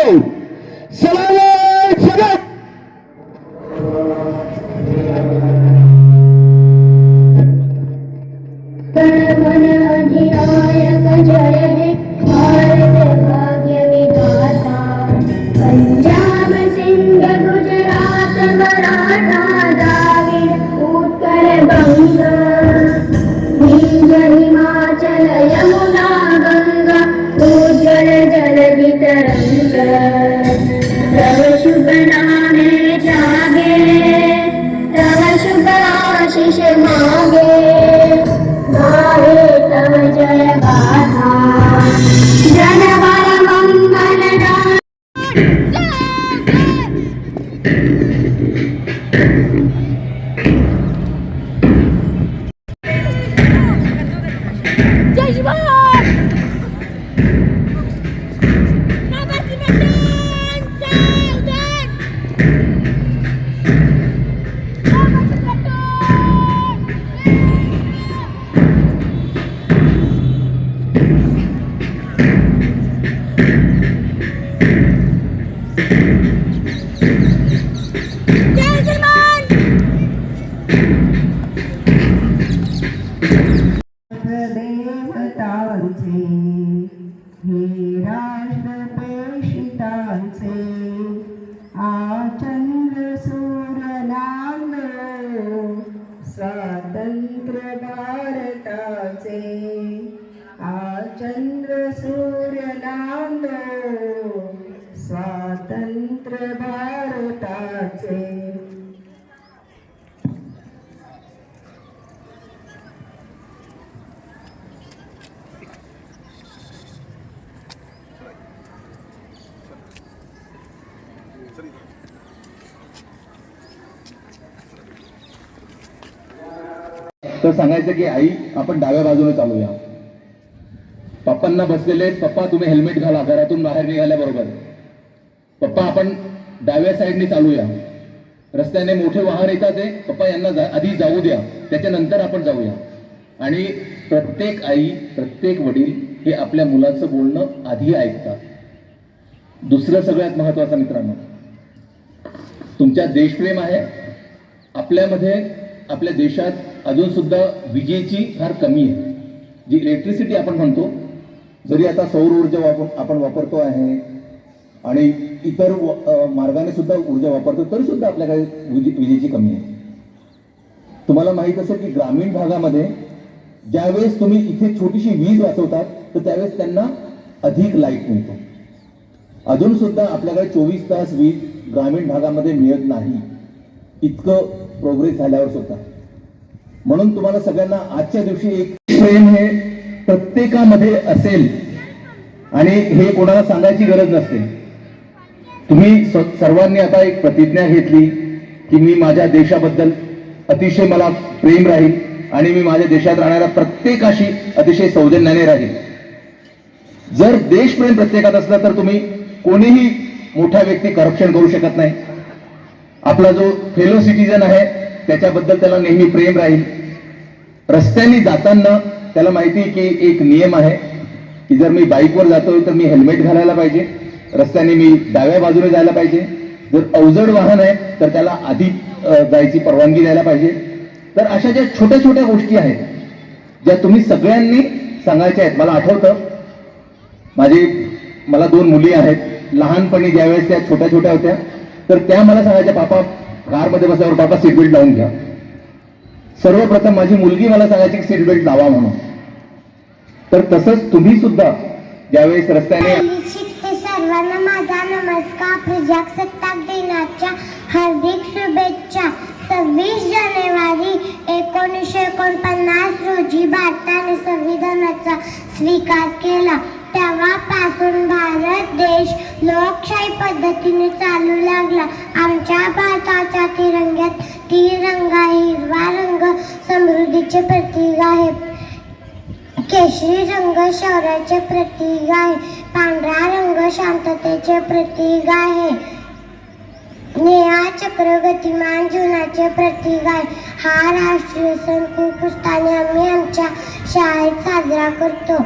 सलामत सलाम. गण अधिनायक जय हे भारत भाग्य विधाता. पंजाब सिंध गुजरात मराठा द्राविड उत्कल बंग. हिंद हिमाचल यमुना गंगा उज्जवल जलधि तरंग. तव शुभ नामे जागे तव शुभ आशीष मागे. गाहे तव जय गाथा जनवर मंगलदायक. जय शिवाय. नागाची मटण चालतात. नागाची मटण. जय सलमान. देवतांचे हे राष्ट्रपेशितांचे आचंद्र सूर्यनांदो स्वातंत्र्य भारताचे. आचंद्र सूर्यनांदो स्वातंत्र्य भारताचे. तर सांगायचं की आई आपण डाव्या बाजूने चालूया. पप्पांना बसलेले पप्पा तुम्ही हेल्मेट घाला घरातून बाहेर निघाल्याबरोबर. पप्पा आपण डाव्या साईडने चालूया. रस्त्याने मोठे वाहन येतात ते पप्पा यांना आधी जाऊ द्या त्याच्यानंतर आपण जाऊया. आणि प्रत्येक आई प्रत्येक वडील हे आपल्या मुलाचं बोलणं आधी ऐकतात. दुसरं सगळ्यात महत्वाचं मित्रांनो तुमच्यात देशप्रेम आहे. आपल्यामध्ये आपल्या देशात अजून सुद्धा विजेची फार कमी आहे. जी इलेक्ट्रिसिटी आपण म्हणतो जरी आता सौर ऊर्जा आपण वापरतो आहे आणि इतर मार्गाने सुद्धा ऊर्जा वापरतो तरी सुद्धा आपल्याकडे विजेची कमी आहे. तुम्हाला माहित असेल की ग्रामीण भागामध्ये ज्यावेळेस तुम्ही इथे छोटीशी वीज वाचवतात तर त्यावेळेस त्यांना अधिक लाईट मिळतो. अजून सुद्धा आपल्याकडे 24 तास वीज ग्रामीण भागामध्ये मिळत नाही इतकं प्रोग्रेस झाल्यावर सुद्धा. म्हणून तुम्हाला सगळ्यांना आजच्या दिवशी एक प्रेम हे प्रत्येकामध्ये असेल आणि हे कोणाला सांगायची गरज नसते. तुम्ही सर्वांनी आता एक प्रतिज्ञा घेतली की मी माझ्या देशाबद्दल अतिशय मला प्रेम राहील आणि मी माझ्या देशात राहणाऱ्या प्रत्येकाशी अतिशय सौजन्याने राहील. जर देशप्रेम प्रत्येकात असलं तर तुम्ही कोणीही मोठा व्यक्ती करप्शन करू शकत नाही. आपला जो फेलो सिटीजन आहे त्याच्याबद्दल त्याला नेहमी प्रेम राहील. रस्त्याने जाताना त्याला माहिती की एक नियम आहे की जर मी बाईकवर जातोय तर मी हेल्मेट घालायला पाहिजे. रस्त्याने मी डाव्या बाजूने जायला पाहिजे. जर अवजड वाहन आहे तर त्याला आधी जायची परवानगी द्यायला पाहिजे. तर अशा ज्या छोट्या छोट्या गोष्टी आहेत ज्या तुम्ही सगळ्यांनी सांगायच्या आहेत. मला आठवतं मला 2 मुली आहेत. लहानपणी ज्यावेळेस त्या छोट्या छोट्या होत्या तर त्या मला सांगायच्या पापा कारमध्ये बसल्यावर पापा सीट बेल्ट लावून घ्या. सर्वप्रथम माझी मुलगी मला सांगायची की सीट बेल्ट लावा म्हणून. तर तसंच तुम्ही सुद्धा ज्यावेळेस रस्त्याने. सर्वांना माझा नमस्कार. प्रजासत्ताक दिनाच्या हार्दिक शुभेच्छा. 26 जानेवारी 1949 रोजी भारताने संविधानाचा स्वीकार केला. तेव्हापासून भारत देश लोकशाही पद्धतीने चालू लागला. आमच्या भारताच्या तिरंग्यात तिरंगा हिरवा रंग समृद्धीचे प्रतीक आहे. केशरी रंग शौर्याचे प्रतीक आहे. पांढरा रंग शांततेचे प्रतीक आहे. निळा चक्र गतिमान जीवनाचे प्रतीक आहे. हा राष्ट्रीय सण खूप उत्साहाने आम्ही आमच्या शाळेत साजरा करतो.